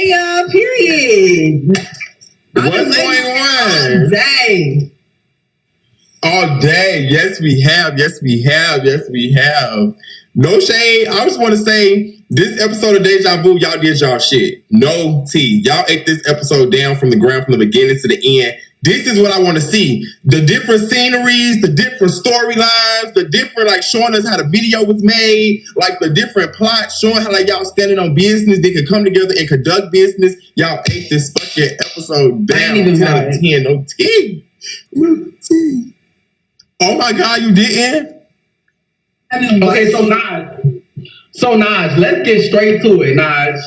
Hey y'all, period. What's going on? All day. All day. Yes, we have. Yes, we have. Yes, we have. No shade. I just want to say this episode of Deja Vu, y'all did y'all shit. No tea. Y'all ate this episode down from the ground, from the beginning to the end. This is what I want to see. The different sceneries, the different storylines, the different, like, showing us how the video was made, like the different plots, showing how, like, y'all standing on business, they could come together and conduct business. Y'all ate this fucking episode down. 10 out of 10. No tea. No tea. Oh my God, you didn't? Okay, so Naj, let's get straight to it, Naj.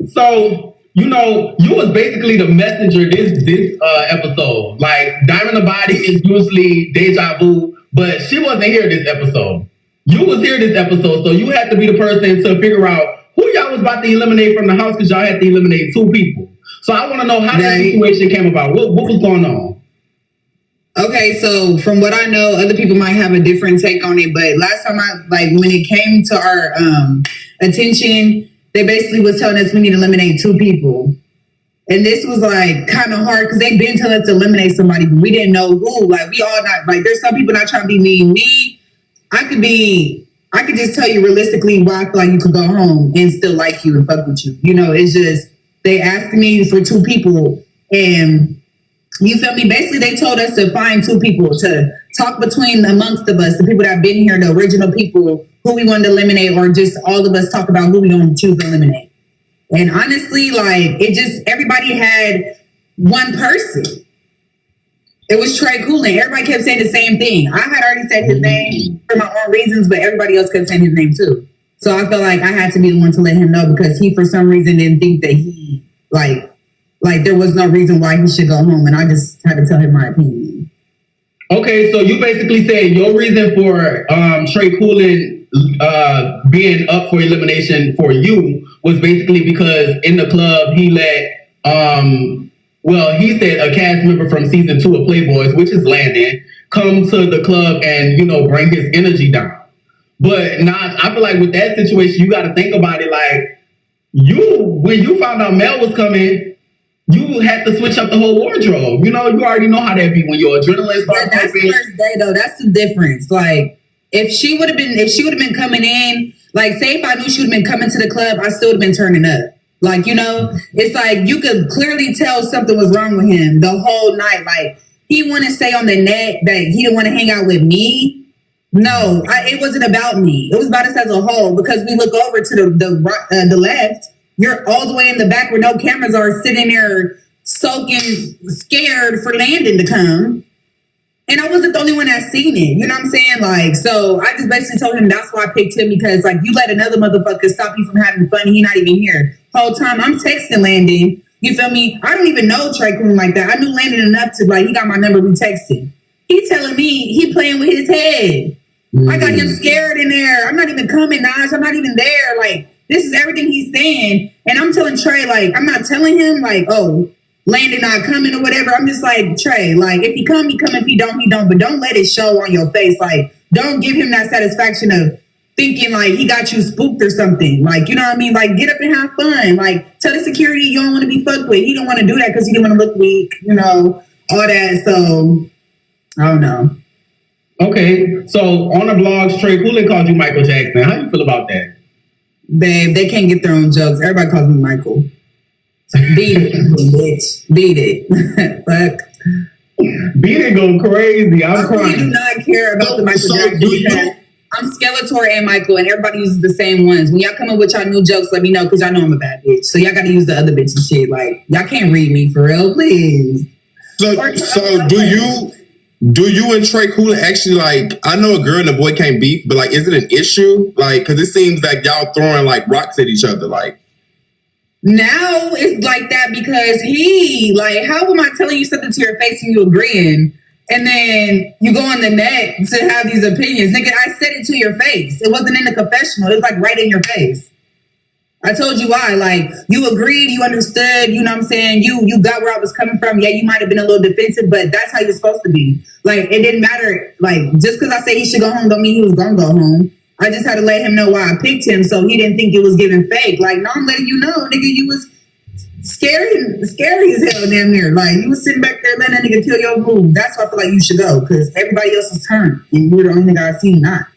So, you was basically the messenger this episode. Like, Diamond the Body is usually Deja Vu, but she wasn't here this episode. You was here this episode, so you had to be the person to figure out who y'all was about to eliminate from the house, because y'all had to eliminate 2 people. So I want to know how that situation came about. What was going on? Okay, so from what I know, other people might have a different take on it, but last time when it came to our attention, they basically was telling us we need to eliminate 2 people. And this was like kind of hard because they've been telling us to eliminate somebody, but we didn't know who. Like, we all not, like, there's some people not trying to be mean. Me, I could just tell you realistically why I feel like you could go home and still like you and fuck with you. It's just, they asked me for 2 people, and you feel me? Basically, they told us to find 2 people to talk between amongst of us, the people that have been here, the original people who we wanted to eliminate, or just all of us talk about who we going to choose to eliminate. And honestly, like, everybody had one person. It was Trey Coolin. Everybody kept saying the same thing. I had already said his name for my own reasons, but everybody else kept saying his name too. So I felt like I had to be the one to let him know, because he, for some reason, didn't think that he, like there was no reason why he should go home, and I just had to tell him my opinion. Okay, so you basically say your reason for Trey Coolin being up for elimination for you was basically because in the club he let, he said a cast member from season 2 of Playboys, which is Landon, come to the club and, bring his energy down. But now I feel like with that situation, you got to think about it like, when you found out Mel was coming, you had to switch up the whole wardrobe. You already know how that be when your adrenaline starts pumping. That's the first day though. That's the difference. Like, if she would have been coming in, like, say if I knew she would have been coming to the club, I still would have been turning up. Like, it's like you could clearly tell something was wrong with him the whole night. Like, he wanted to stay on the net, that he didn't want to hang out with me. No, it wasn't about me. It was about us as a whole, because we look over to the left. You're all the way in the back where no cameras are, sitting there soaking, scared for Landon to come. And I wasn't the only one that seen it. You know what I'm saying? Like, so I just basically told him that's why I picked him, because, like, you let another motherfucker stop you from having fun. He not even here. Whole time I'm texting Landon. You feel me? I don't even know Trey Coolin like that. I knew Landon enough to, like, he got my number, we texting. He telling me he playing with his head. I got him scared in there. I'm not even coming, Naj. I'm not even there. Like, this is everything he's saying. And I'm telling Trey, like, I'm not telling him, like, oh, Landon not coming or whatever. I'm just like, Trey, like, if he come, he come. If he don't, he don't. But don't let it show on your face. Like, don't give him that satisfaction of thinking, like, he got you spooked or something. Like, you know what I mean? Like, get up and have fun. Like, tell the security you don't want to be fucked with. He don't want to do that because he didn't want to look weak, all that. So, I don't know. Okay, so on the blogs, Trey Coolin called you Michael Jackson. How do you feel about that? Babe, they can't get their own jokes. Everybody calls me Michael. Beat it, bitch. Beat it. Fuck. Beat it go crazy. I'm crying. I do not care about the Michael Jackson because I'm Skeletor and Michael, and everybody uses the same ones. When y'all come up with y'all new jokes, let me know, because y'all know I'm a bad bitch. So y'all got to use the other bitch and shit. Like, y'all can't read me for real, please. So do you and Trey Coolin actually, like, I know a girl and a boy can't beef, but, like, is it an issue? Like, because it seems like y'all throwing, like, rocks at each other, like. Now it's like that because how am I telling you something to your face and you agreeing? And then you go on the net to have these opinions. Nigga, I said it to your face. It wasn't in the confessional. It was, like, right in your face. I told you why. Like, you agreed, you understood, you know what I'm saying? You got where I was coming from. Yeah, you might have been a little defensive, but that's how you're supposed to be. Like, it didn't matter. Like, just because I say he should go home don't mean he was going to go home. I just had to let him know why I picked him so he didn't think it was giving fake. Like, no, I'm letting you know, nigga, you was scary as hell damn near. Like, you was sitting back there letting that nigga kill your move. That's why I feel like you should go, because everybody else's turn, and you were the only nigga I seen not.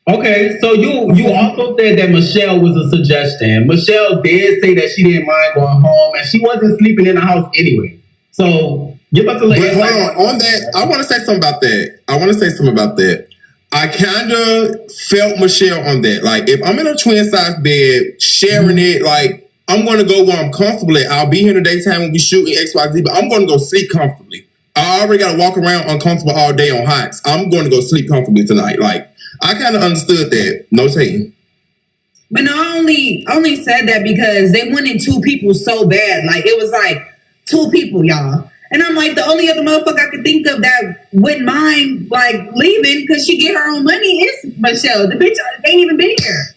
Okay, so you also said that Michelle was a suggestion. Michelle did say that she didn't mind going home, and she wasn't sleeping in the house anyway. So give us a little. But hold on that. I want to say something about that. I kind of felt Michelle on that. Like, if I'm in a twin size bed, sharing it, like, I'm going to go where I'm comfortable at. I'll be here in the daytime when we shooting XYZ, but I'm going to go sleep comfortably. I already got to walk around uncomfortable all day on hots. I'm going to go sleep comfortably tonight. Like, I kind of understood that. No taking. But no, I only said that because they wanted two people so bad. Like, it was like 2 people, y'all. And I'm like, the only other motherfucker I could think of that wouldn't mind, like, leaving because she get her own money is Michelle. The bitch ain't even been here.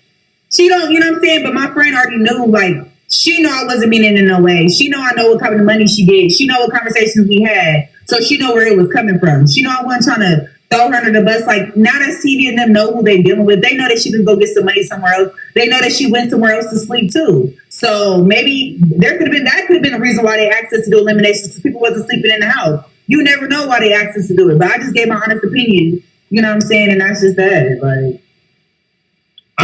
She don't, you know what I'm saying? But my friend already knew, like, she know I wasn't meaning in no way. She know I know what kind of money she get. She know what conversations we had. So she know where it was coming from. She know I wasn't trying to throw her under the bus. Like, now that Stevie and them know who they dealing with, they know that she can go get some money somewhere else. They know that she went somewhere else to sleep too. So maybe that could have been a reason why they asked us to do eliminations, because people wasn't sleeping in the house. You never know why they asked us to do it. But I just gave my honest opinion. You know what I'm saying? And that's just that. Like,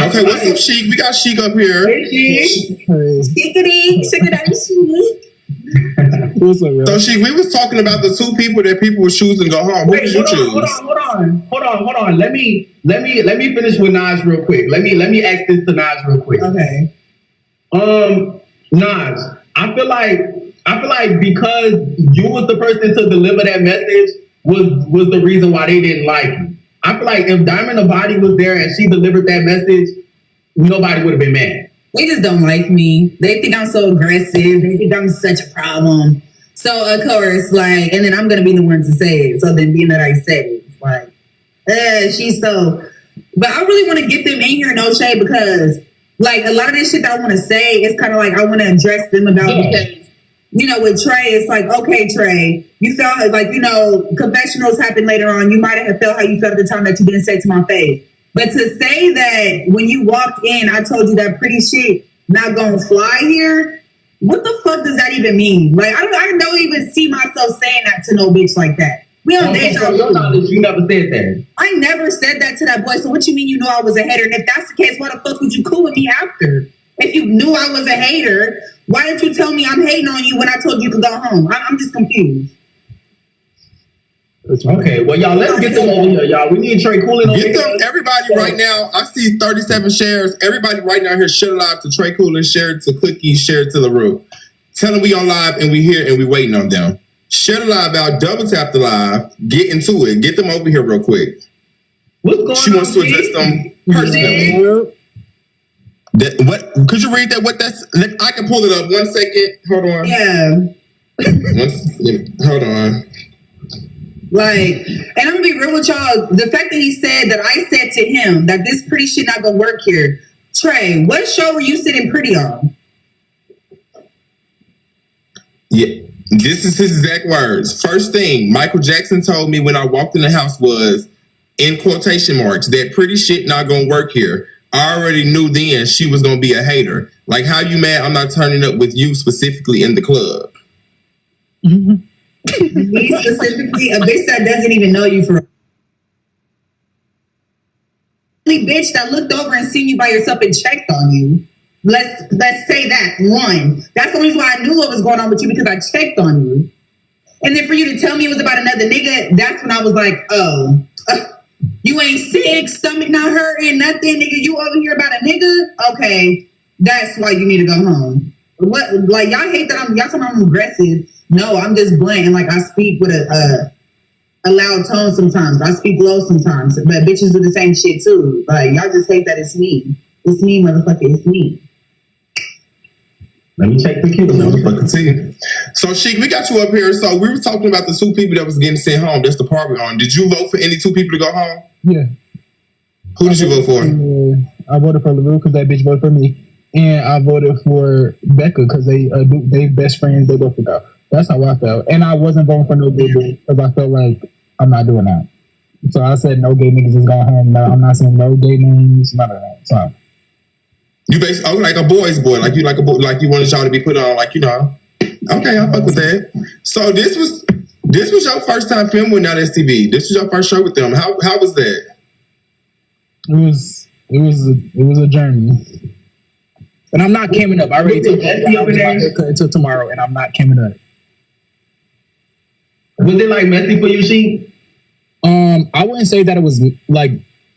okay, what's up, Sheik? We got Sheik up here. Hey, Sheik. Shickity, Sheik. What's up, yo? So, Sheik, we was talking about the 2 people that people were choosing to go home. Who did you choose? Hold on. Let me finish with Naj real quick. Let me ask this to Naj real quick. Okay. Naj, I feel like because you was the person to deliver that message was the reason why they didn't like you. I feel like if Diamond Abadi was there and she delivered that message, nobody would have been mad. They just don't like me. They think I'm so aggressive. They think I'm such a problem. So, of course, like, and then I'm going to be the one to say it. So then being that I said it, it's like, she's so... But I really want to get them in here, no shade, because, like, a lot of this shit that I want to say is kind of like I want to address them about because, you know, with Trey, it's like, okay, Trey, you felt like, you know, confessionals happen later on. You might have felt how you felt at the time that you didn't say to my face. But to say that when you walked in, I told you that pretty shit not gonna fly here, what the fuck does that even mean? Like, I don't even see myself saying that to no bitch like that. We on Deja. You never said that. I never said that to that boy. So what you mean you knew I was a hater? And if that's the case, why the fuck would you cool with me after? If you knew I was a hater, why didn't you tell me I'm hating on you when I told you to go home? I'm just confused. Okay, well, y'all, let's get them over here, y'all. We need Trey Coolin over here. Get them, everybody right now. I see 37 shares. Everybody right now here, share live to Trey Coolin, share it to Cookie, share it to Larue. Tell them we on live and we here and we waiting on them. Share the live out, double tap the live, get into it. Get them over here real quick. What's going on? She wants to address them personally. What? Could you read that? What that's? I can pull it up. 1 second. Hold on. Yeah. Hold on. Like, and I'm gonna be real with y'all. The fact that he said that I said to him that this pretty shit not gonna work here. Trey, what show were you sitting pretty on? Yeah, this is his exact words. First thing Michael Jackson told me when I walked in the house was, in quotation marks, that pretty shit not gonna work here. I already knew then she was gonna be a hater. Like, how you mad I'm not turning up with you specifically in the club? Me specifically, a bitch that doesn't even know you for bitch that looked over and seen you by yourself and checked on you. Let's say that. One. That's the reason why I knew what was going on with you, because I checked on you. And then for you to tell me it was about another nigga, that's when I was like, oh, you ain't sick, stomach not hurting, nothing, nigga. You over here about a nigga? Okay, that's why you need to go home. What? Like, y'all hate that y'all talking about I'm aggressive. No, I'm just blunt, and like I speak with a loud tone sometimes. I speak low sometimes, but bitches do the same shit too. Like, y'all just hate that it's me. It's me, motherfucker. It's me. Let me check the queue. Motherfucker T. So, Sheik, we got you up here. So we were talking about the 2 people that was getting sent home. That's the part we're on. Did you vote for any 2 people to go home? Yeah. Who did you vote for? I voted for Larue because that bitch voted for me, and I voted for Becca because they best friends. They both forgot. That's how I felt. And I wasn't voting for no gay bitch because I felt like I'm not doing that. So I said no gay niggas is going home. No, I'm not saying no gay names, none of that. So You basically like a boy's boy, like you wanted y'all to be put on, like, you know. Okay, I fuck with that. So this was your first time filming with Not STV. This was your first show with them. How was that? It was a journey. And I'm not camming up. I already took it until tomorrow, and I'm not camming up. Was it like messy for you, Sheik? I wouldn't say that it was like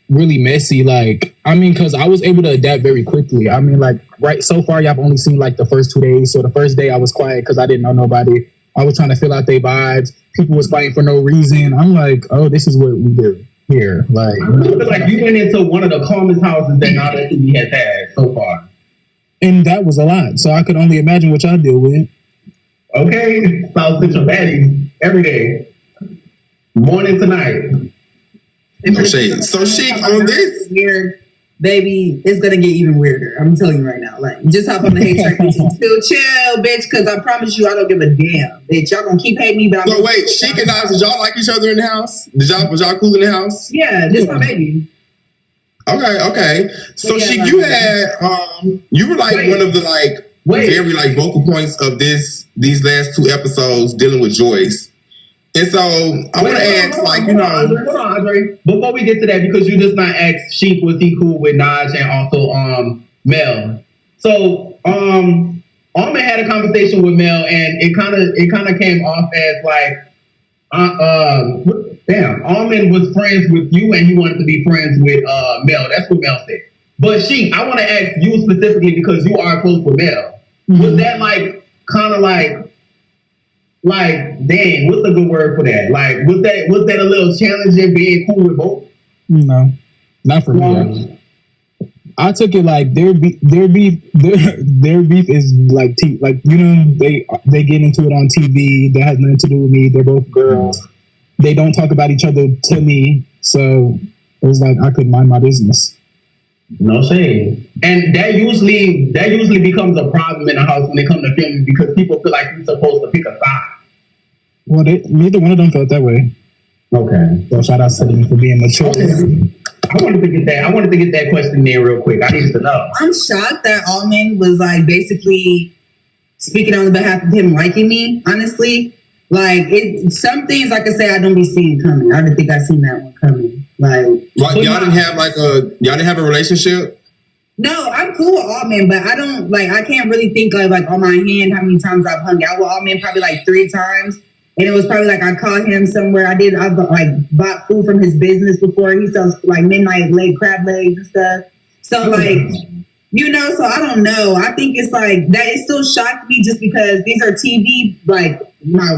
really messy. Like, I mean, because I was able to adapt very quickly. I mean, like, right so far, y'all have only seen like the first 2 days. So the first day I was quiet because I didn't know nobody. I was trying to fill out their vibes. People was fighting for no reason. I'm like, oh, this is what we do here. Like, I feel like you went into one of the calmest houses that Not STV has had so far. And that was a lot. So I could only imagine what y'all deal with. Okay, South Central baddies every day, morning to night. No shade. So Sheik, on this weird, baby, it's gonna get even weirder. I'm telling you right now. Like, just hop on the hate train. chill, bitch, because I promise you, I don't give a damn, bitch. Y'all gonna keep hating me, but I'm. So wait, Sheik and I, did y'all like each other in the house? Was y'all cool in the house? Yeah, this my baby. Okay. So yeah, Sheik, you had you were like one of the very like vocal points of these last 2 episodes dealing with Joyce. And so I want to ask, hold on, Andre. Before we get to that, because you just not asked Sheik was he cool with Naj and also Mel. So Almond had a conversation with Mel, and it kind of came off as like Almond was friends with you and he wanted to be friends with Mel. That's what Mel said. But Sheik, I want to ask you specifically because you are close with Mel. Was that like kind of like dang, what's a good word for that? Like, was that a little challenging being cool with both? No, not for me. I took it like their beef is like you know, they get into it on TV. That has nothing to do with me. They're both girls. They don't talk about each other to me, so it was like I could mind my business. No shame. And that usually becomes a problem in the house when they come to filming because people feel like you're supposed to pick a side. Well, neither one of them felt that way. Okay. So shout out to them for being mature. Okay. I wanted to get that question there real quick. I needed to know. I'm shocked that Almond was like basically speaking on the behalf of him liking me, honestly. Like, some things I could say I don't be seeing coming. I didn't think I seen that one coming. Like y'all didn't have a relationship? No, I'm cool with Almond, but I can't really think of like on my hand how many times I've hung out with Almond, probably like 3 times. And it was probably like I caught him somewhere. I've like bought food from his business before. He sells like midnight late crab legs and stuff. So like, you know, so I don't know. I think it's like that. It still shocked me just because these are TV, like my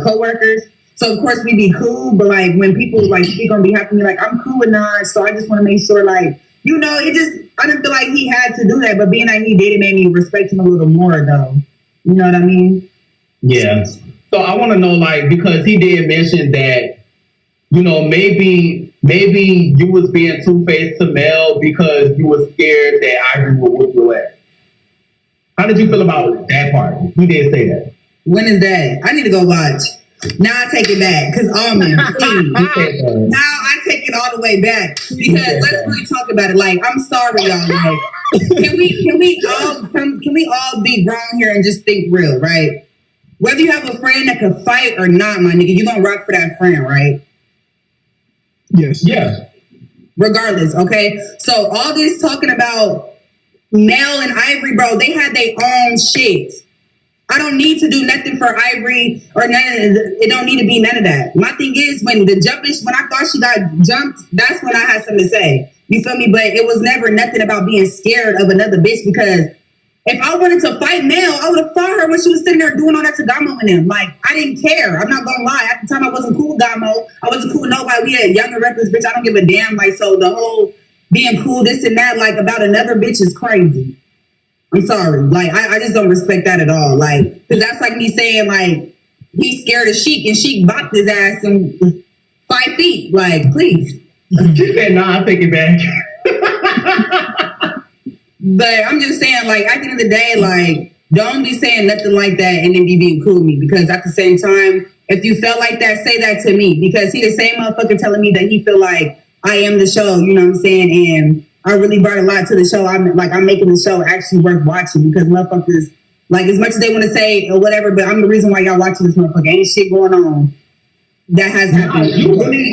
coworkers. So of course we be cool, but like when people like speak on behalf of me, like I'm cool with Naj. So I just want to make sure, like, you know, I didn't feel like he had to do that. But being that he did, it made me respect him a little more, though. You know what I mean? Yeah. So I want to know, like, because he did mention that, you know, maybe you was being two-faced to Mel because you were scared that Ivory would whip your ass. How did you feel about that part? He did say that. When is that? I need to go watch. Now I take it back because Almond. Now I take it all the way back because let's really talk about it. Like, I'm sorry, y'all. Like, can we all be grown here and just think real, right? Whether you have a friend that can fight or not, my nigga, you gonna rock for that friend, right? Yes. Yeah. Regardless, okay? So all this talking about Mel and Ivory, bro, they had their own shit. I don't need to do nothing for Ivory or none of it. It don't need to be none of that. My thing is when I thought she got jumped, that's when I had something to say. You feel me? But it was never nothing about being scared of another bitch because if I wanted to fight Mel, I would have fought her when she was sitting there doing all that to Gamo and him. Like, I didn't care. I'm not gonna lie. At the time, I wasn't cool with Gamo. I wasn't cool with nobody. We had younger reckless bitch. I don't give a damn. Like, so the whole being cool, this and that, like, about another bitch is crazy. I'm sorry. Like, I just don't respect that at all. Like, because that's like me saying, like, he's scared of Sheik and Sheik bopped his ass in 5 feet. Like, please. She said, nah, I'll take it back. But I'm just saying, like, at the end of the day, like, don't be saying nothing like that and then be being cool with me. Because at the same time, if you felt like that, say that to me. Because he the same motherfucker telling me that he feel like I am the show, you know what I'm saying? And I really brought a lot to the show. I'm making the show actually worth watching because motherfuckers, like, as much as they want to say or whatever, but I'm the reason why y'all watching this motherfucker. Ain't shit going on that has happened. Wait.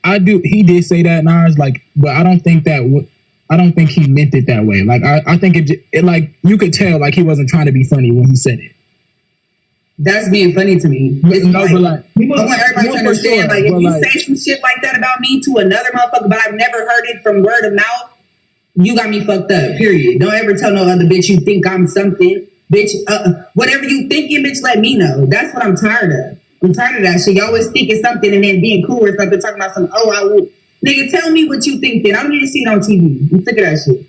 I do. He did say that, Nas. Like, but I don't think he meant it that way. Like, I think it like you could tell like he wasn't trying to be funny when he said it. That's being funny to me. It's no, but like, I want everybody to understand. Like, if you say some shit like that about me to another motherfucker, but I've never heard it from word of mouth, you got me fucked up. Period. Don't ever tell no other bitch you think I'm something, bitch. Whatever you thinking, bitch, let me know. That's what I'm tired of. I'm tired of that shit. You always thinking something and then being cool or something, talking about some. I will. Nigga, tell me what you think. Then I don't need to see it on TV. I'm sick of that shit.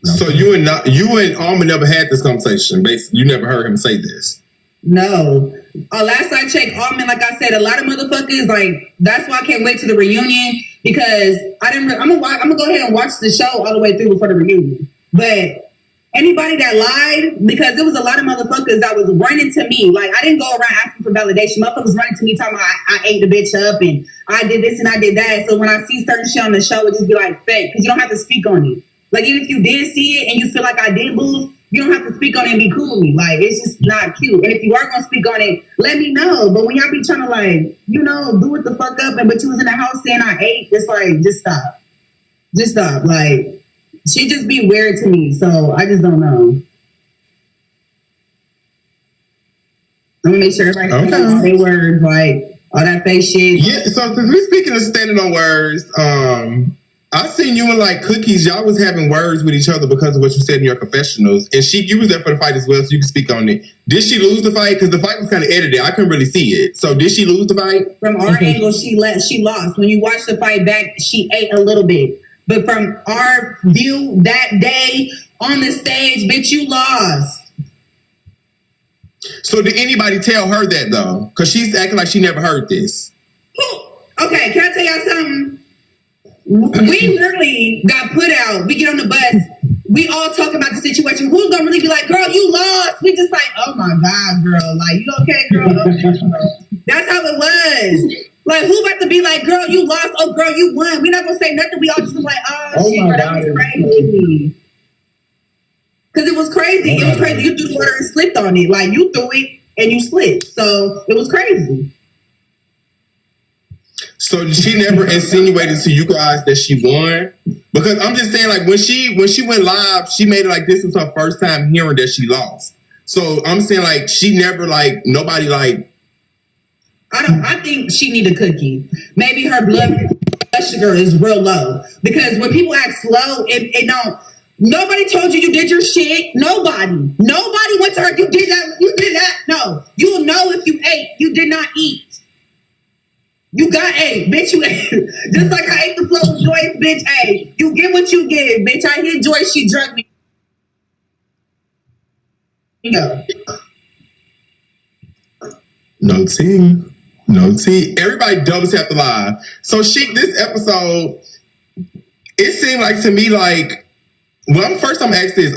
So you and Almond never had this conversation. Basically, you never heard him say this. No. Last I checked, Almond, like I said, a lot of motherfuckers, like, that's why I can't wait to the reunion because I'm gonna go ahead and watch the show all the way through before the reunion. But anybody that lied, because there was a lot of motherfuckers that was running to me. Like, I didn't go around asking for validation. Motherfuckers running to me talking about I ate the bitch up and I did this and I did that. So when I see certain shit on the show, it just be like fake because you don't have to speak on it. Like, even if you did see it and you feel like I did lose, you don't have to speak on it and be cool with me. Like, it's just not cute. And if you are going to speak on it, let me know. But when y'all be trying to, like, do it the fuck up, but you was in the house saying I ate, it's like, just stop. Just stop. Like, she just be weird to me. So I just don't know. I'm going to make sure everybody say words, like, all that fake shit. Yeah, so since we're speaking of standing on words, I seen you and like Cookies, y'all was having words with each other because of what you said in your confessionals. And Sheik, you was there for the fight as well, so you can speak on it. Did she lose the fight? Because the fight was kind of edited. I couldn't really see it. So did she lose the fight? From our angle, she lost. When you watch the fight back, she ate a little bit. But from our view that day on the stage, bitch, you lost. So did anybody tell her that though? Because she's acting like she never heard this. Okay, can I tell y'all something? We literally got put out. We get on the bus. We all talk about the situation. Who's gonna really be like, girl, you lost? We just like, oh my God, girl. Like, you okay, girl? Okay, girl. That's how it was. Like, who about to be like, girl, you lost? Oh, girl, you won. We not gonna say nothing. We all just like, oh shit, that was crazy. Because it was crazy. It was crazy. You threw water and slipped on it. Like, you threw it and you slipped. So it was crazy. So she never insinuated to you guys that she won? Because I'm just saying, like, when she went live, she made it like this was her first time hearing that she lost. So I'm saying, like, she never, like, nobody, like... I think she need a cookie. Maybe her blood sugar is real low. Because when people act slow, it don't... Nobody told you did your shit. Nobody went to her, you did that. No. You'll know if you ate. You did not eat. You got bitch, you ate. Just like I ate the flow with Joyce, bitch, you get what you get, bitch. I hit Joyce, she drugged me. No tea. Everybody doubles have to lie. So Sheik, this episode, it seemed like to me like, first I'm asking this,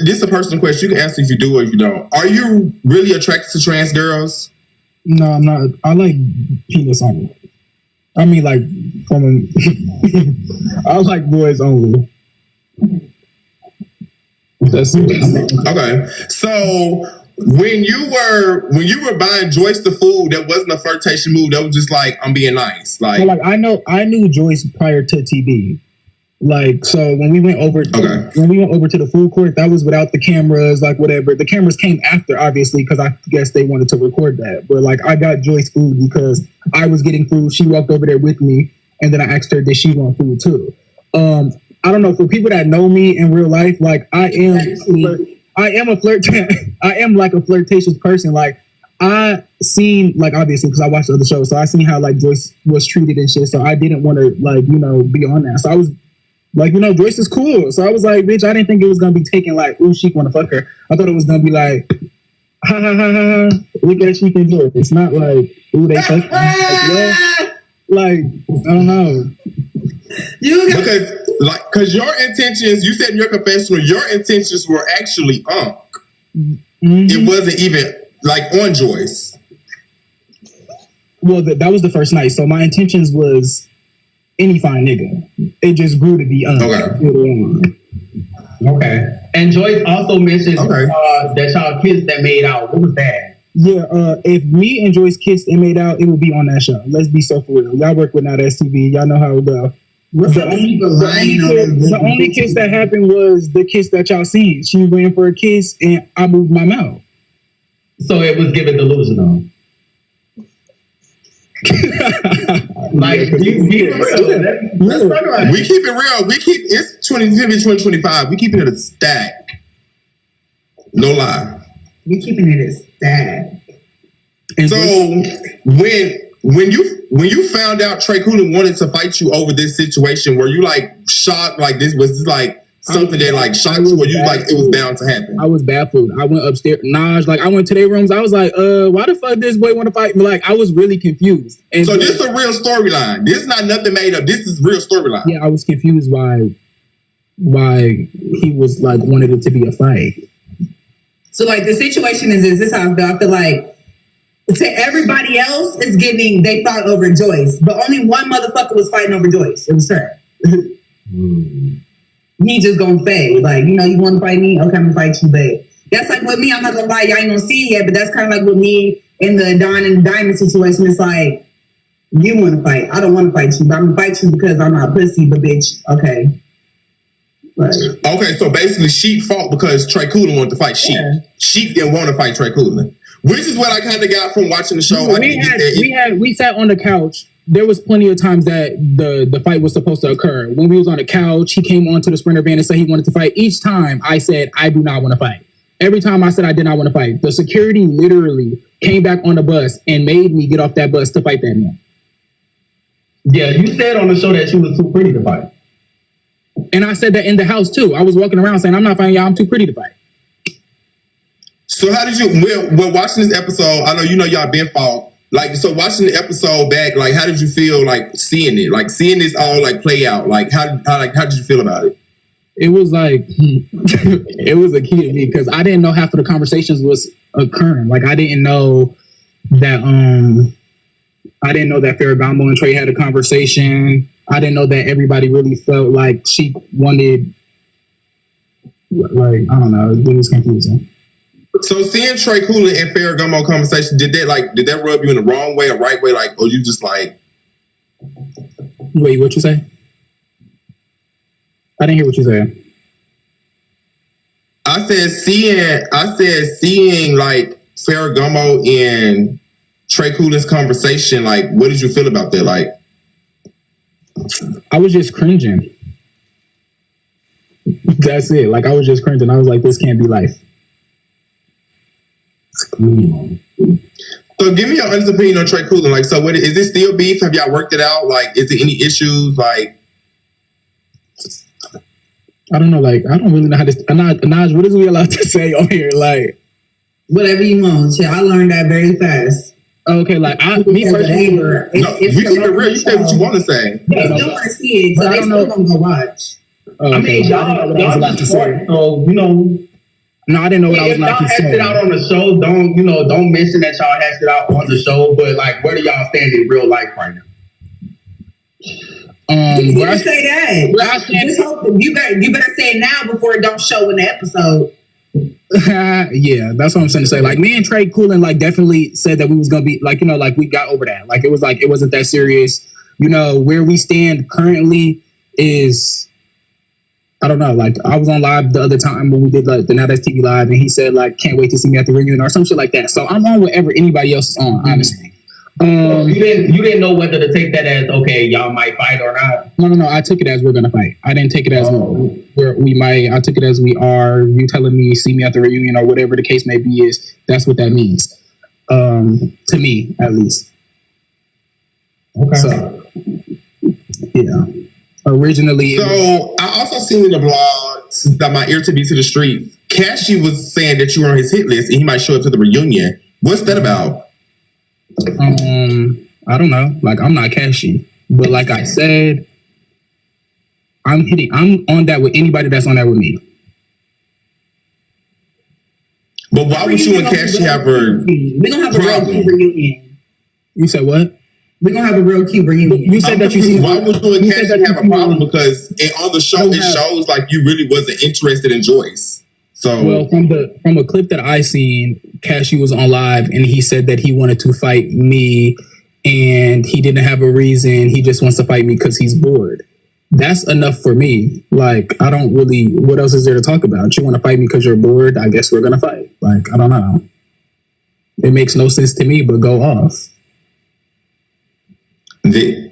this is a personal question, you can answer if you do or if you don't. Are you really attracted to trans girls? No, I'm not. I like penis only. I mean, like, I like boys only. That's it. Okay. So when you were buying Joyce the food, that wasn't a flirtation move. That was just like, I'm being nice. Like, I knew Joyce prior to TV. Like, so when we went over to the food court, that was without the cameras, like whatever. The cameras came after, obviously, because I guess they wanted to record that. But like, I got Joyce food because I was getting food. She walked over there with me, and then I asked her, did she want food too? I don't know, for people that know me in real life, like I am a flirt. I am like a flirtatious person. Like, I seen, like, obviously, because I watched other shows, so I seen how like Joyce was treated and shit. So I didn't want to like, be on that. So I was like, Joyce is cool. So I was like, bitch, I didn't think it was going to be taken like, ooh, Sheik want to fuck her. I thought it was going to be like, ha, ha, ha, ha, look at Sheik and Joyce. It's not like, ooh, they fuck her. Like, I don't know. Because your intentions, you said in your confessional, your intentions were actually Mm-hmm. It wasn't even like on Joyce. Well, that was the first night. So my intentions was any fine nigga. It just grew to be Okay. And Joyce also mentioned that y'all kissed that made out. What was that? Yeah, if me and Joyce kissed and made out, it would be on that show. Let's be so for real. Y'all work with Now That's TV. Y'all know how it go. The only kiss that happened was the kiss that y'all seen. She was waiting for a kiss and I moved my mouth. So it was given delusional. Like, we keep it real. It's 2025. We keeping it a stack. No lie. We keeping it a stack. So when you found out Trey Coolin wanted to fight you over this situation, were you like shocked? Like this was like something that like shocked you, or you like it was bound to happen? I was baffled. I went upstairs. I went to their rooms. I was like, why the fuck this boy want to fight me? Like I was really confused. And so this is a real storyline. This is not nothing made up. This is real storyline. Yeah, I was confused why he was like wanted it to be a fight. So like the situation is this how I feel. I feel like to everybody else is giving they fought over Joyce, but only one motherfucker was fighting over Joyce. It was her. He just gonna fade. Like, you want to fight me? Okay, I'm gonna fight you, but that's like with me, I'm not gonna lie, y'all ain't gonna see it yet, but that's kind of like with me in the Don and Diamond situation. It's like, you want to fight. I don't want to fight you, but I'm gonna fight you because I'm not pussy, but bitch, okay. But, okay, so basically Sheik fought because Trey Coolin wanted to fight Sheik. Yeah. Sheik didn't want to fight Trey Coolin. Which is what I kind of got from watching the show. We sat on the couch. There was plenty of times that the fight was supposed to occur. When we was on the couch, he came onto the Sprinter van and said he wanted to fight. Each time I said, I do not want to fight. Every time I said I did not want to fight, the security literally came back on the bus and made me get off that bus to fight that man. Yeah, you said on the show that she was too pretty to fight. And I said that in the house too. I was walking around saying, I'm not fighting y'all, I'm too pretty to fight. So how did you, when watching this episode, I know y'all been fought. Like, so watching the episode back, like, how did you feel, like, seeing it? Like, seeing this all, like, play out? Like, how did you feel about it? It was like, it was a key to me because I didn't know half of the conversations was occurring. Like, I didn't know that Ferragamo and Trey had a conversation. I didn't know that everybody really felt like Sheik wanted, like, I don't know, it was confusing. So seeing Trey Coolin and Ferragamo conversation, did that rub you in the wrong way or right way? Like, or you just like... Wait, what you say? I didn't hear what you said. I said seeing like Ferragamo and Trey Coolin's conversation, like, what did you feel about that? Like, I was just cringing. That's it. Like, I was just cringing. I was like, this can't be life. So give me your honest opinion on Trey Coolin. Like, so what is this still beef? Have y'all worked it out? Like, is there any issues? Like, I don't know. Like, I don't really know how to. Naj, what is we allowed to say on here? Like, whatever you want. Shit, I learned that very fast. Okay, like me personally, you keep it real. You say what you want to say. They still want to see it, so they still gonna go watch. Okay. I mean, y'all allowed to say. So No, I didn't know what I was allowed to say. If y'all hashed it out on the show, don't mention that y'all hashed it out on the show. But like, where do y'all stand in real life right now? You better say that. Just hope you better say it now before it don't show in the episode. Yeah, that's what I'm saying to say. Like, me and Trey Coolin like definitely said that we was gonna be like, like we got over that. Like, it wasn't that serious. Where we stand currently is, I don't know. Like, I was on live the other time when we did like the Now That's TV live, and he said like, can't wait to see me at the reunion or some shit like that. So I'm on whatever anybody else is on, honestly. You didn't know whether to take that as, okay, y'all might fight or not? No. I took it as we're gonna fight. I didn't take it as we might. I took it as we are. You telling me see me at the reunion or whatever the case may be is. That's what that means. To me, at least. Okay. So, yeah. Originally, so I also seen in the blog that my ear to be to the streets. Cashy was saying that you were on his hit list and he might show up to the reunion. What's that about? I don't know. Like, I'm not Cashy, but like I said, I'm on that with anybody that's on that with me. But why would you and Cashy have a We're gonna have a reunion. You said what? We're gonna have a real cute reunion. You said that you see. Why would you and Cashy have a problem? Because on the show, it shows like you really wasn't interested in Joyce. So, well, from a clip that I seen, Cashy was on live and he said that he wanted to fight me, and he didn't have a reason. He just wants to fight me because he's bored. That's enough for me. Like, I don't really. What else is there to talk about? You want to fight me because you're bored? I guess we're gonna fight. Like, I don't know. It makes no sense to me. But go off. Okay.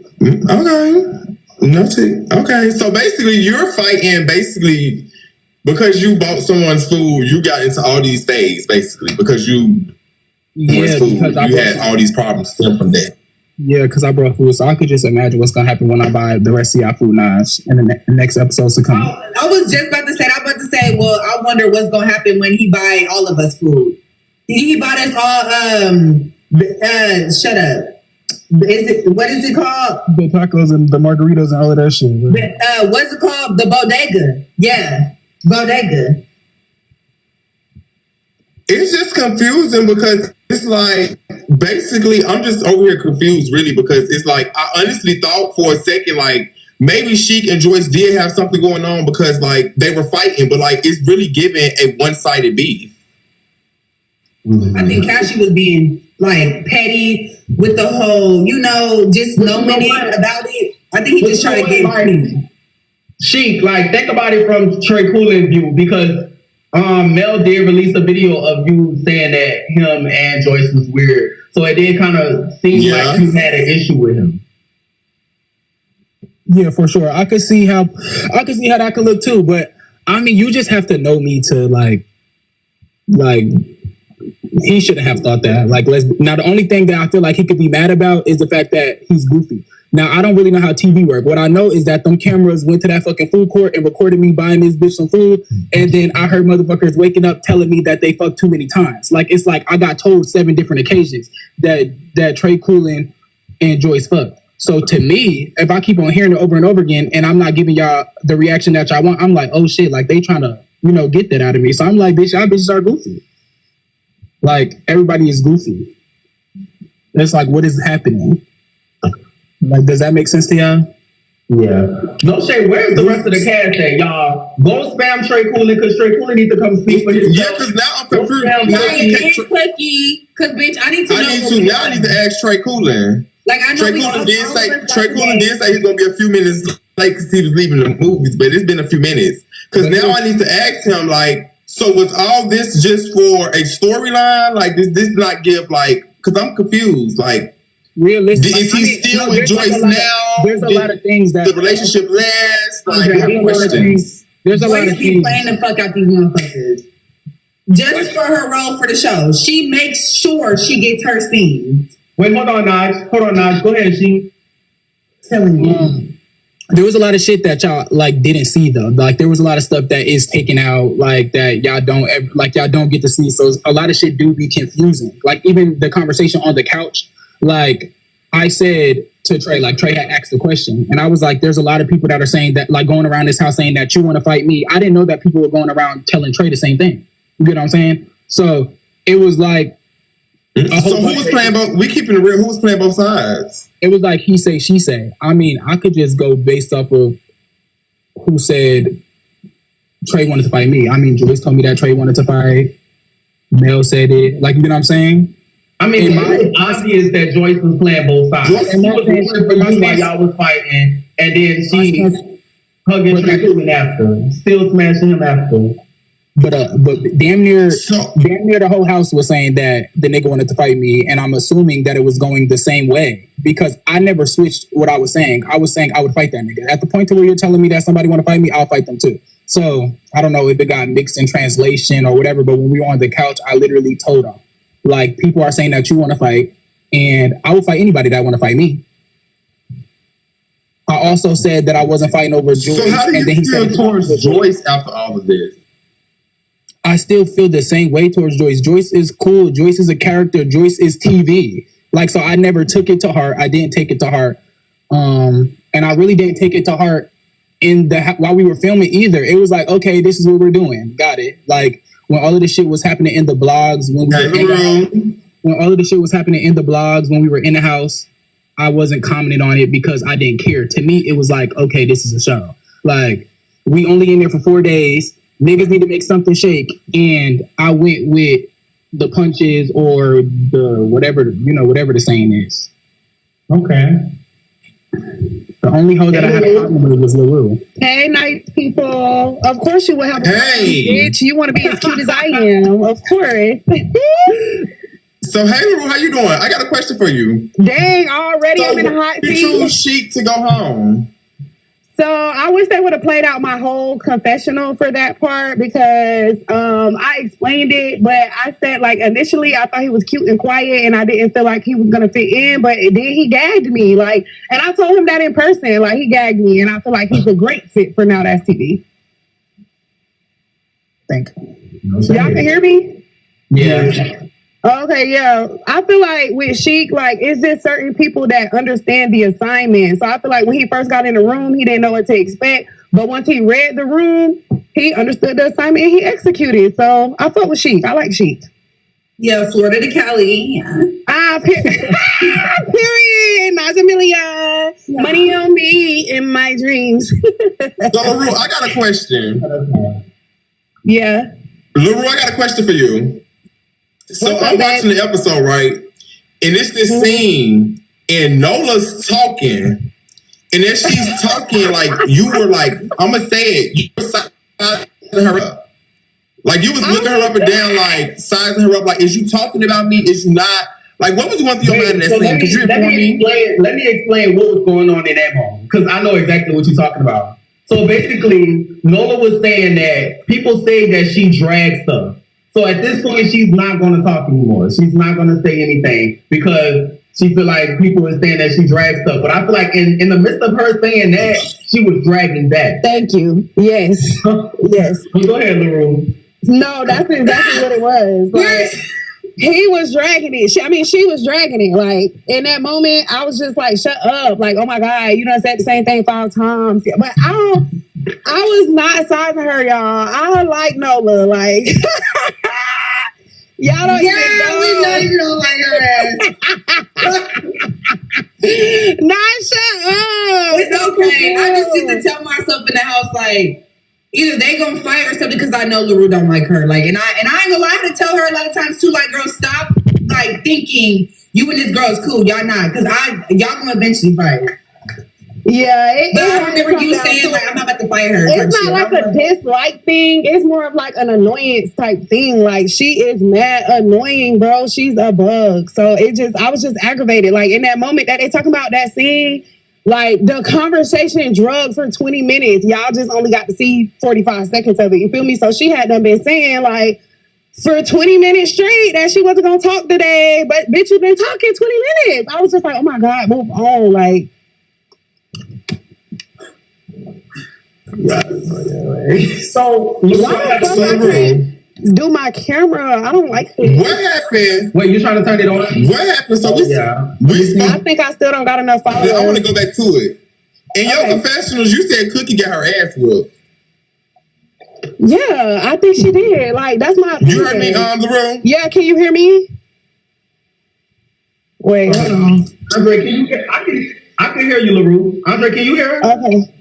Okay. So basically, you're fighting because you bought someone's food. You got into all these things basically because you had all these problems still from that. Yeah, because I brought food, so I could just imagine what's gonna happen when I buy the rest of y'all food, Naj, in the next episodes to come. I was just about to say. Well, I wonder what's gonna happen when he buy all of us food. He bought us all. Shut up. What is it called? The tacos and the margaritas and all of that shit. What's it called? The bodega. Yeah, bodega. It's just confusing because it's like, basically, I'm just over here confused, really, because it's like, I honestly thought for a second, like, maybe Sheik and Joyce did have something going on because, like, they were fighting, but, like, it's really giving a one-sided beef. I think Cashy was being, like, petty with the whole, just no minute about it. I think he just tried to get me. Sheik, like, think about it from Trey Coolin's view, because Mel did release a video of you saying that him and Joyce was weird. So it did kind of seem like you had an issue with him. Yeah, for sure. I could see how that could look too. But I mean, you just have to know me to like he shouldn't have thought that. Now the only thing that I feel like he could be mad about is the fact that he's goofy. Now, I don't really know how TV work. What I know is that them cameras went to that fucking food court and recorded me buying this bitch some food. And then I heard motherfuckers waking up telling me that they fucked too many times. Like, it's like I got told 7 different occasions that Trey Coolin and Joyce fucked. So to me, if I keep on hearing it over and over again and I'm not giving y'all the reaction that y'all want, I'm like, oh shit, like they trying to, get that out of me. So I'm like, bitch, y'all bitches are goofy. Like, everybody is goofy. It's like, what is happening? Like, does that make sense to y'all? Yeah. No shade. Where's the rest of the cast at, y'all? Go spam Trey Coolin because Trey Coolin needs to come speak for himself. Yeah, because now I'm confused. Because bitch, I need to know. Now I need to ask Trey Coolin. Like, I know Trey Coolin did say he's gonna be a few minutes late because he was leaving the movies, but it's been a few minutes. Because now I need to ask him, like, so was all this just for a storyline? Like, does this not give, like, because I'm confused, like, realistic. Is he still with Joyce now? There's a lot of things that the relationship lasts. Like, I have questions. There's a lot of things. Playing the fuck out these motherfuckers just for her role for the show. She makes sure she gets her scenes. Wait, hold on, Naj. Go ahead, Sheik. Telling you. There was a lot of shit that y'all like didn't see though. Like there was a lot of stuff that is taken out, like that y'all don't get to see. So a lot of shit do be confusing. Like even the conversation on the couch. Like I said to Trey, like Trey had asked the question, and I was like, "There's a lot of people that are saying that, like going around this house saying that you want to fight me." I didn't know that people were going around telling Trey the same thing. You get what I'm saying? So it was like. So who was playing both? We keeping it real. Who was playing both sides? It was like he say, she say. I mean, I could just go based off of who said Trey wanted to fight me. I mean, Joyce told me that Trey wanted to fight. Mel said it. Like, you know what I'm saying? I mean, it's obvious that Joyce was playing both sides. She was rooting for you while y'all was fighting, and then she hugging Trey Coolin after, still smashing him after. But damn near the whole house was saying that the nigga wanted to fight me, and I'm assuming that it was going the same way because I never switched what I was saying. I was saying I would fight that nigga. At the point to where you're telling me that somebody want to fight me, I'll fight them too. So I don't know if it got mixed in translation or whatever, but when we were on the couch, I literally told them, like, people are saying that you want to fight, and I will fight anybody that want to fight me. I also said that I wasn't fighting over Joyce. So how do you feel towards Joyce after all of this? I still feel the same way towards Joyce. Joyce is cool. Joyce is a character. Joyce is TV. Like, so I never took it to heart. I didn't take it to heart. And I really didn't take it to heart while we were filming either. It was like, okay, this is what we're doing. Got it. Like when all of this shit was happening in the blogs, when when all of the shit was happening in the blogs, when we were in the house, I wasn't commenting on it because I didn't care. To me, it was like, okay, this is a show. Like, we only in there for 4 days. Niggas need to make something shake. And I went with the punches or the whatever the saying is. Okay. The only hoe that I had a problem with was Larue. Hey, nice people. Of course you would have a Hey. bitch. You want to be as cute as I am. Of course. So, hey, Larue, how you doing? I got a question for you. Dang, already I'm in a hot you seat. choose Sheik to go home. So I wish they would have played out my whole confessional for that part because I explained it, but I said like initially I thought he was cute and quiet and I didn't feel like he was gonna fit in, but then he gagged me like, and I told him that in person, like he gagged me, and I feel like he's a great fit for Now That's TV. Thank you. Y'all can hear me? Yeah. Okay, yeah. I feel like with Sheik, like, it's just certain people that understand the assignment. So I feel like when he first got in the room, he didn't know what to expect. But once he read the room, he understood the assignment and he executed. So I fuck with Sheik. I like Sheik. Yeah, Florida to Cali. Yeah. Period. Naja Amelia. Yeah. Money on me in my dreams. So, Larue, I got a question. Yeah. Larue, I got a question for you. So What's I'm up, watching the episode, right? And it's this scene, and Nola's talking, and as she's talking, like you were like, I'm gonna say it, you were sizing her up, like you was looking her up and down, like sizing her up, like is you talking about me? Is you not? Like what was going through your mind in that scene? Could you inform me? Let me explain what was going on in that moment because I know exactly what you're talking about. So basically, Nola was saying that people say that she drags stuff. So at this point, she's not going to talk anymore. She's not going to say anything because she feel like people are saying that she drags stuff. But I feel like in the midst of her saying that, she was dragging back. Thank you. Yes. Yes. Go ahead, Larue. No, that's exactly what it was. Like, he was dragging it. She was dragging it. Like, in that moment, I was just like, shut up. Like, oh my God, you done said the same thing 5 times. But I was not sizing her, y'all. I like Nola. Like, y'all don't even know. We know you don't like her ass. Nah, shut up. It's okay. I just used to tell myself in the house, like, either they gonna fight or something because I know Larue don't like her. Like, and I ain't gonna lie, I had to tell her a lot of times too, like, girl, stop like thinking you and this girl is cool. Y'all not, because y'all gonna eventually fight. Yeah, But I remember you saying like I'm not about to fight her. It's not like a dislike thing. It's more of like an annoyance type thing. Like she is mad annoying, bro. She's a bug. So I was just aggravated. Like in that moment that they talking about that scene, like the conversation drug for 20 minutes. Y'all just only got to see 45 seconds of it. You feel me? So she had done been saying like for 20 minutes straight that she wasn't gonna talk today. But bitch, you've been talking 20 minutes. I was just like, oh my God, move on. Like So, do my camera. I don't like it. What happened? wait, you trying to turn it on? What happened? So I think I still don't got enough followers. I want to go back to it. In your confessionals, you said Cookie got her ass whooped. Yeah, I think she did. Like that's my opinion. You heard me, Larue? Yeah, can you hear me? Wait, hold on. Andre, can you hear? I can hear you, Larue. Andre, can you hear? Okay.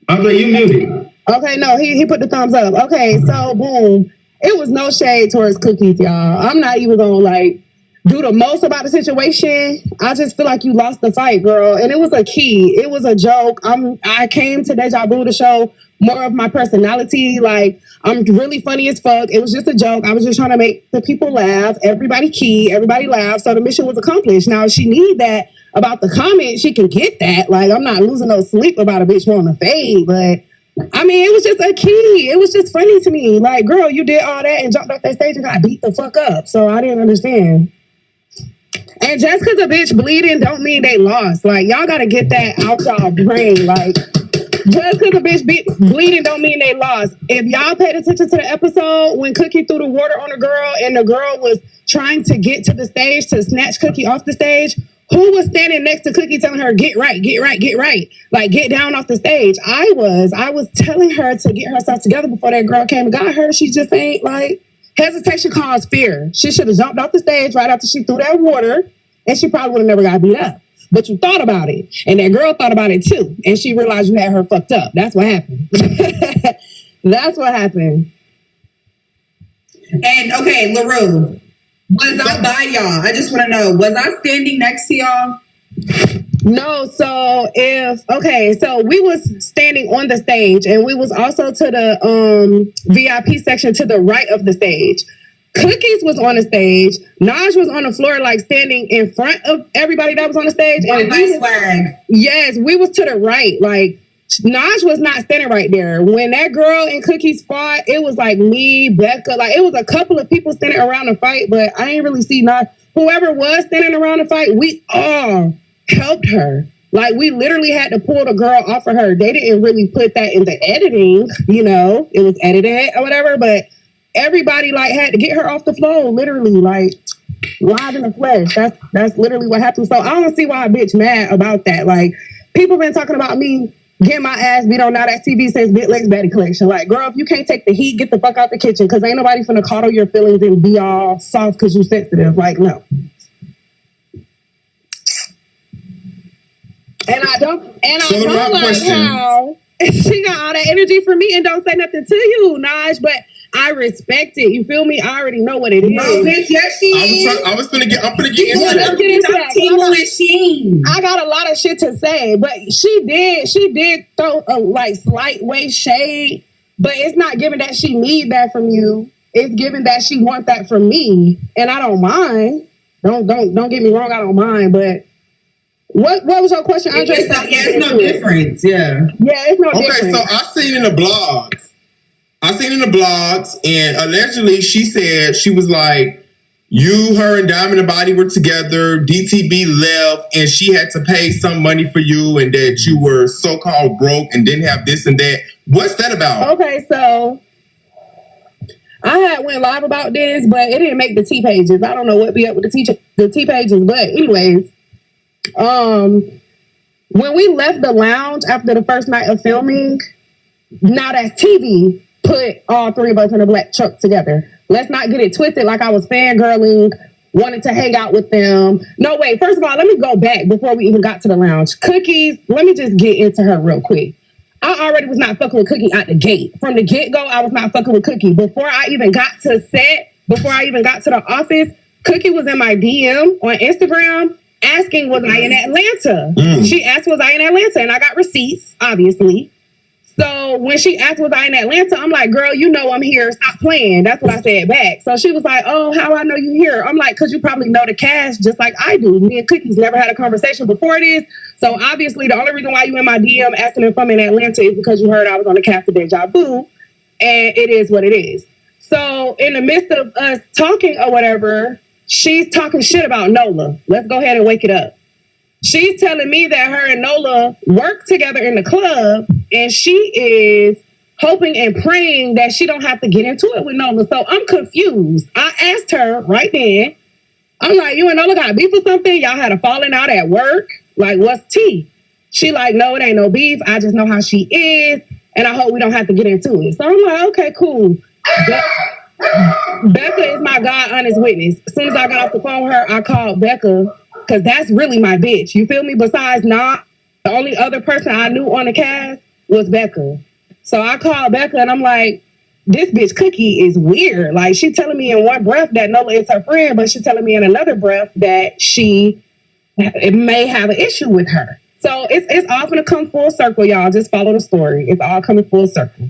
Andre, you muted. Okay, no, he put the thumbs up. Okay, so boom. It was no shade towards Cookies, y'all. I'm not even gonna like do the most about the situation. I just feel like you lost the fight, girl. And it was a key. It was a joke. I came to Deja to show more of my personality. Like, I'm really funny as fuck. It was just a joke. I was just trying to make the people laugh. Everybody laughed. So the mission was accomplished. Now, if she need that about the comment, she can get that. Like, I'm not losing no sleep about a bitch wanting to fade, but I mean, it was just a key. It was just funny to me. Like, girl, you did all that and jumped off that stage and got beat the fuck up. So I didn't understand. And just because a bitch bleeding don't mean they lost. Like, y'all got to get that out y'all brain. Like, just because a bitch bleeding don't mean they lost. If y'all paid attention to the episode when Cookie threw the water on a girl and the girl was trying to get to the stage to snatch Cookie off the stage, who was standing next to Cookie telling her, get right, get right, get right? Like, get down off the stage. I was telling her to get herself together before that girl came and got her. She just ain't like, Hesitation caused fear. She should have jumped off the stage right after she threw that water, and she probably would have never got beat up. But you thought about it, and that girl thought about it too, and she realized you had her fucked up. That's what happened. That's what happened. And okay, Larue, was I by y'all? I just want to know, was I standing next to y'all? No, so we was standing on the stage, and we was also to the VIP section to the right of the stage. Cookies was on the stage. Naj was on the floor, like standing in front of everybody that was on the stage. And swag. Yes, we was to the right. Like Naj was not standing right there. When that girl and Cookies fought, it was like me, Becca. Like it was a couple of people standing around the fight, but I ain't really see Naj. Whoever was standing around the fight, we all helped her. Like we literally had to pull the girl off of her. They didn't really put that in the editing, it was edited or whatever, but everybody like had to get her off the floor, literally, like live in the flesh. That's literally what happened. So I don't see why a bitch mad about that. Like people been talking about me getting my ass beat on Now That TV since Bit Lex Betty Collection. Like, girl, if you can't take the heat, get the fuck out the kitchen, because ain't nobody finna coddle your feelings and be all soft because you sensitive. Like, no. And I don't like how she got all that energy for me and don't say nothing to you, Naj, but I respect it. You feel me? I already know what it is. No, bitch, yes, she is. I'm gonna get into that. I got a lot of shit to say, but she did throw a slight way shade, but it's not giving that she need that from you. It's giving that she want that from me, and I don't mind. Don't get me wrong, I don't mind, but what was your question, Andre? It's no difference. Yeah, it's no difference. Okay, so I seen in the blogs, and allegedly she said, she was like, you, her, and Diamond and Body were together. DTB left, and she had to pay some money for you, and that you were so-called broke and didn't have this and that. What's that about? Okay, so I had went live about this, but it didn't make the T pages. I don't know what be up with the T pages, but anyways, when we left the lounge after the first night of filming, Now That's TV put all three of us in a black truck together. Let's not get it twisted like I was fangirling, wanted to hang out with them. No, wait. First of all, let me go back before we even got to the lounge. Cookies, let me just get into her real quick. I already was not fucking with Cookie out the gate. From the get-go, I was not fucking with Cookie. Before I even got to set, before I even got to the office, Cookie was in my DM on Instagram asking, was I in Atlanta? She asked, was I in Atlanta? And I got receipts, obviously. So when she asked, was I in Atlanta? I'm like, girl, you know I'm here. Stop playing. That's what I said back. So she was like, oh, how I know you here? I'm like, because you probably know the cast just like I do. Me and Cookies never had a conversation before this. So obviously the only reason why you in my DM asking if I'm in Atlanta is because you heard I was on the cast of Deja Vu. And it is what it is. So in the midst of us talking or whatever, she's talking shit about Nola. Let's go ahead and wake it up. She's telling me that her and Nola work together in the club, and she is hoping and praying that she don't have to get into it with Nola. So I'm confused. I asked her right then, I'm like, you and Nola got beef or something? Y'all had a falling out at work? Like, what's tea? She like, no, it ain't no beef. I just know how she is, and I hope we don't have to get into it. So I'm like, okay, cool. Becca is my God honest witness. As soon as I got off the phone with her, I called Becca, because that's really my bitch. You feel me? Besides not, the only other person I knew on the cast was Becca. So I called Becca and I'm like, this bitch Cookie is weird. Like, she telling me in one breath that Nola is her friend, but she telling me in another breath that it may have an issue with her. So it's all gonna come full circle, y'all. Just follow the story. It's all coming full circle.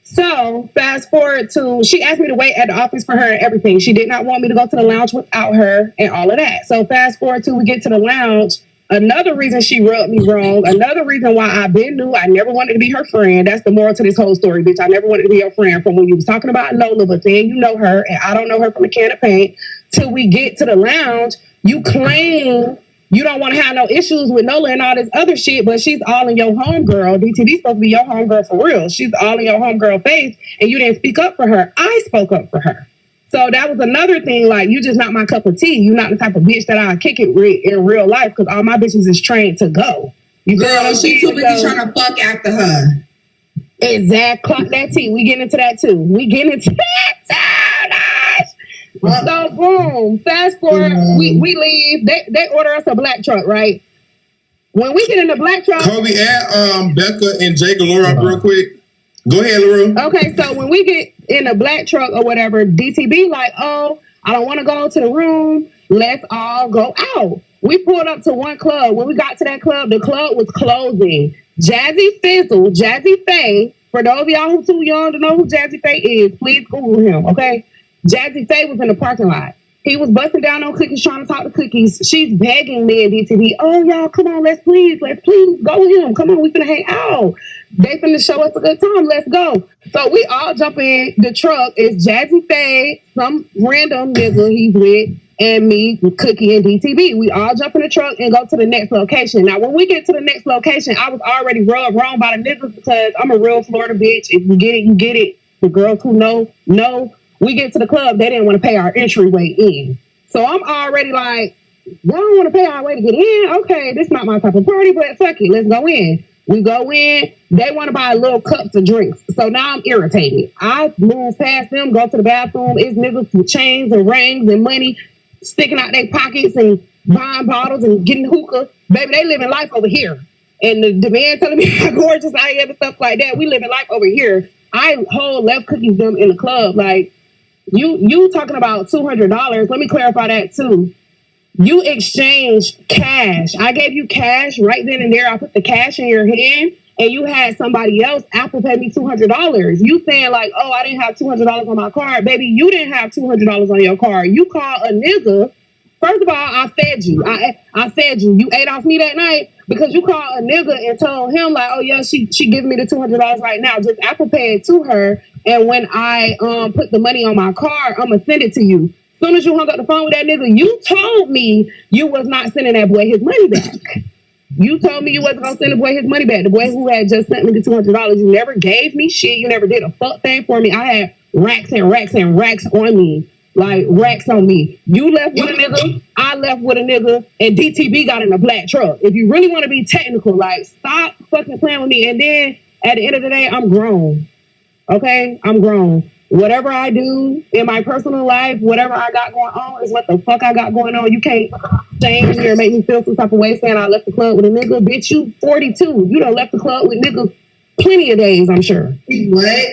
So fast forward to, she asked me to wait at the office for her and everything. She did not want me to go to the lounge without her and all of that. So fast forward to we get to the lounge. Another reason she rubbed me wrong. Another reason why I been knew I never wanted to be her friend. That's the moral to this whole story, bitch. I never wanted to be your friend from when you was talking about Nola, but then you know her and I don't know her from a can of paint. Till we get to the lounge, you claim you don't want to have no issues with Nola and all this other shit, but she's all in your homegirl. DTV's supposed to be your homegirl for real. She's all in your homegirl face, and you didn't speak up for her. I spoke up for her. So that was another thing, like, you just not my cup of tea. You're not the type of bitch that I kick it with in real life, because all my bitches is trained to go. You girl, she too busy trying to fuck after her. Exact. Clock that tea. We getting into that too. So boom, fast forward, we leave. They order us a black truck, right? When we get in the black truck, Kobe and Becca and Jay Galore up real quick. Go ahead, Larue. Okay, so when we get in the black truck or whatever, DTB like, oh, I don't want to go to the room. Let's all go out. We pulled up to one club. When we got to that club, the club was closing. Jazzy Fizzle, Jazzy Faye. For those of y'all who too young to know who Jazzy Faye is, please Google him, okay? Jazzy Faye was in the parking lot. He was busting down on Cookies, trying to talk to Cookies. She's begging me and DTV, oh, y'all, come on, let's please go with him. Come on, we finna hang out. They finna show us a good time. Let's go. So we all jump in the truck. It's Jazzy Faye, some random nigga he's with, and me, Cookie, and DTV. We all jump in the truck and go to the next location. Now, when we get to the next location, I was already rubbed wrong by the niggas because I'm a real Florida bitch. If you get it, you get it. The girls who know. We get to the club, they didn't want to pay our entryway in. So I'm already like, y'all don't want to pay our way to get in? Okay, this is not my type of party, but fuck it, let's go in. We go in, they want to buy little cups of drinks. So now I'm irritated. I move past them, go to the bathroom. It's niggas with chains and rings and money sticking out their pockets and buying bottles and getting hookah. Baby, they living life over here. And the man telling me how gorgeous I am and stuff like that. We living life over here. I left Cookies them in the club. Like, you talking about $200. Let me clarify that too. You exchanged cash. I gave you cash right then and there. I put the cash in your hand and you had somebody else Apple pay me $200. You saying like, oh, I didn't have $200 on my card. Baby, you didn't have $200 on your card. You called a nigga. First of all, I fed you. I fed you. You ate off me that night because you called a nigga and told him like, oh yeah, she giving me the $200 right now. Just Apple pay it to her. And when I put the money on my card, I'm gonna send it to you. As soon as you hung up the phone with that nigga, you told me you was not sending that boy his money back. You told me you wasn't gonna send the boy his money back. The boy who had just sent me the $200. You never gave me shit. You never did a fuck thing for me. I had racks and racks and racks on me. Like racks on me. You left with a nigga, I left with a nigga, and DTB got in a black truck. If you really want to be technical, like stop fucking playing with me. And then at the end of the day, I'm grown. Okay? I'm grown. Whatever I do in my personal life, whatever I got going on is what the fuck I got going on. You can't shame me or make me feel some type of way saying I left the club with a nigga. Bitch, you 42. You done left the club with niggas plenty of days, I'm sure. What?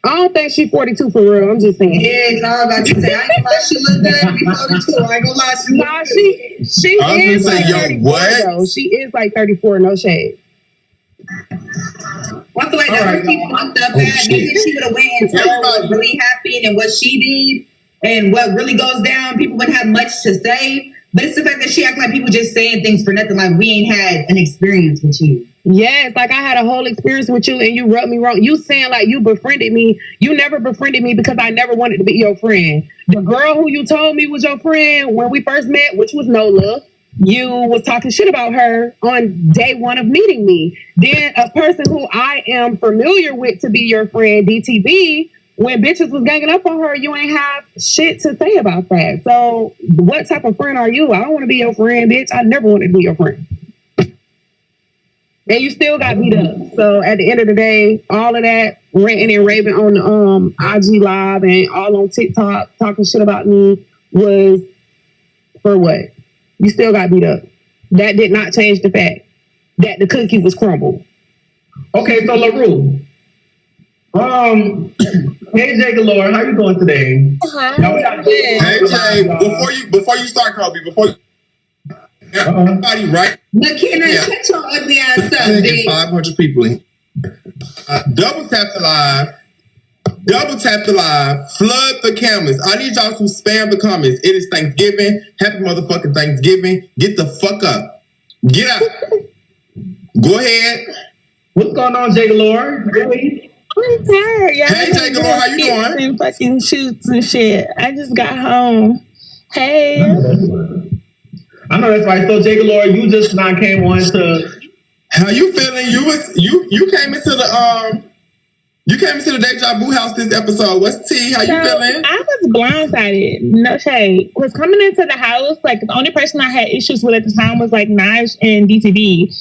I don't think she's 42 for real. I'm just saying. Yeah, no, I'm about to say, I ain't gonna lie, she look good to be 42. I ain't gonna lie, she look good. She I was is gonna like say, yo, 34, what? though. She is like 34, no shade. Well, I feel like that people fucked up that. Maybe she would have went and told what really happened and what she did and what really goes down. People wouldn't have much to say. But it's the fact that she act like people just saying things for nothing, like we ain't had an experience with you. Yes, like I had a whole experience with you and you rubbed me wrong. You saying like you befriended me. You never befriended me because I never wanted to be your friend. The girl who you told me was your friend when we first met, which was Nola, you was talking shit about her on day one of meeting me. Then a person who I am familiar with to be your friend, DTB, when bitches was ganging up on her, you ain't have shit to say about that. So what type of friend are you? I don't want to be your friend, bitch. I never wanted to be your friend. And you still got beat up. So at the end of the day, all of that ranting and raving on the IG Live and all on TikTok talking shit about me was for what? You still got beat up. That did not change the fact that the cookie was crumbled. Okay, so Larue. Hey Jay Galore, how you doing today? Hey Jay, before you start, Kobe, everybody right? McKenna, shut your ugly ass up, bitch. 500 people in. Double tap the live, flood the comments. I need y'all to spam the comments. It is Thanksgiving. Happy motherfucking Thanksgiving. Get the fuck up. Get out. Go ahead. What's going on, Jay Galore? I'm tired, y'all. Hey, Jay Galore, how you doing? And fucking shoots and shit. I just got home. Hey. I know that's right. So Jay Galore, you just not came on to. How you feeling? You came into the You came into the Deja Vu house this episode. What's T? How you feeling? I was blindsided. No shade. Was coming into the house, like the only person I had issues with at the time was like Naj and DTV.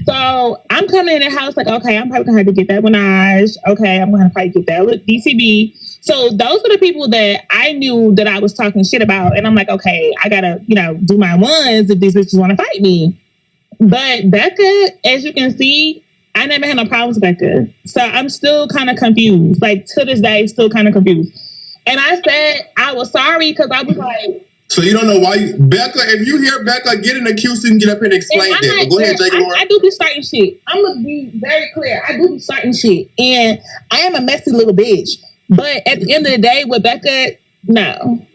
So I'm coming in the house like, okay, I'm probably gonna have to get that with Naj. Okay, I'm gonna probably get that with DTV. So those were the people that I knew that I was talking shit about. And I'm like, okay, I gotta, do my ones if these bitches want to fight me. But Becca, as you can see, I never had no problems with Becca. So I'm still kind of confused. Like, to this day, still kind of confused. And I said I was sorry because I was like... So you don't know why Becca, if you hear Becca, get in the queue so you can get up here and explain that. But go ahead, Jake. I do be starting shit. I'm going to be very clear. I do be starting shit. And I am a messy little bitch. But at the end of the day, with Becca, no.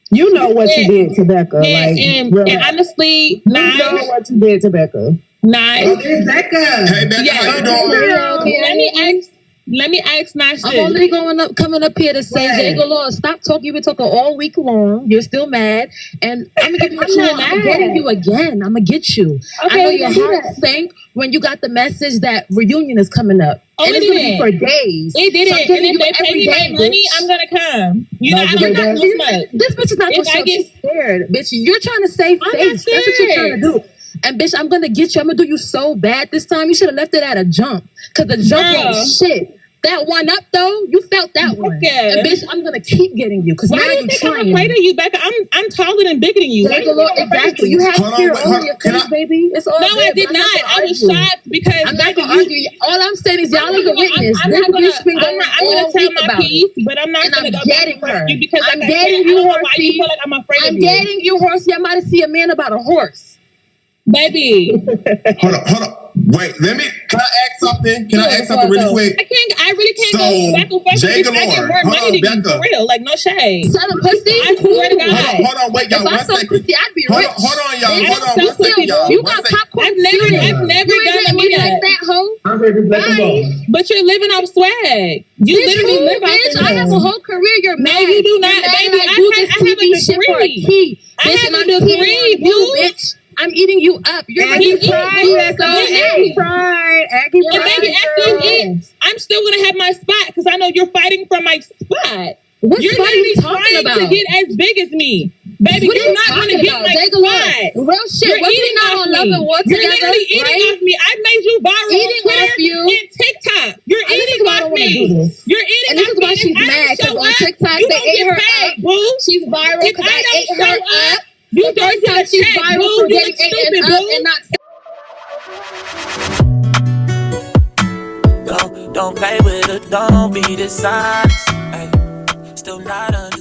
You know what you did to Becca. And honestly, you know what you did to Becca. Nice. Oh, there's Becca. Hey, Becca, how you doing? Let me ask Nash. I'm only coming up here to say, Jay Galore, stop talking. You've been talking all week long. You're still mad. And I'm going to give you a chance. I'm getting you again. I'm going to get you. Okay, I know your heart sank when you got the message that reunion is coming up. Oh, and it's going to be for days. It didn't. So and if they pay me my money, I'm going to come. This bitch is not going to show. She's scared. Bitch, you're trying to save face. That's what you're trying to do. And bitch, I'm gonna get you. I'm gonna do you so bad this time. You should have left it at a jump. Cause the jump was shit. That one up though, you felt that one. Okay. And bitch, I'm gonna keep getting you. Cause why now do you think I'm afraid of you, Becca? I'm taller and bigger than you. Exactly. You have fear on your face, baby. It's all no, I did not. I was shocked because I'm not gonna argue. All I'm saying is y'all are the witness. I'm gonna tell my piece, but I'm not gonna go getting her because I'm getting you, Horsey. Why you feel like I'm afraid of you? I'm getting you, Horsey. I'm about to see a man about a horse. Baby. Hold on. Wait, can I ask something? Can I ask something really quick? I really can't go back and forth. Jay Galore, hold on, Becca. For real, like no shade. Son of pussy. I swear to God. Hold on, wait, y'all. One second. Pussy, I'd be rich. Hold on, y'all. Hold on, one second, y'all. You got popcorn. I've never done a meetup like that, hoe. But you're living off swag. You literally live off bitch. I have a whole career. You're mad. No, you do not, baby. I have a degree. I have a degree, you bitch. I'm eating you up. You're Aggie Pride. Aggie Pride. Baby, after you eat, I'm still gonna have my spot because I know you're fighting for my spot. You're literally trying to get as big as me. Baby, you're not going to get my spot. Real shit. You're eating off me. You're literally eating off me. I made you viral on Twitter and TikTok. You're eating off me. You're eating off me. And this is why she's mad, because on TikTok, they ate her up. She's viral because I ate her up. You don't get a she's viral for getting eaten up and not... Don't play with it, don't be the size. Still not understanding.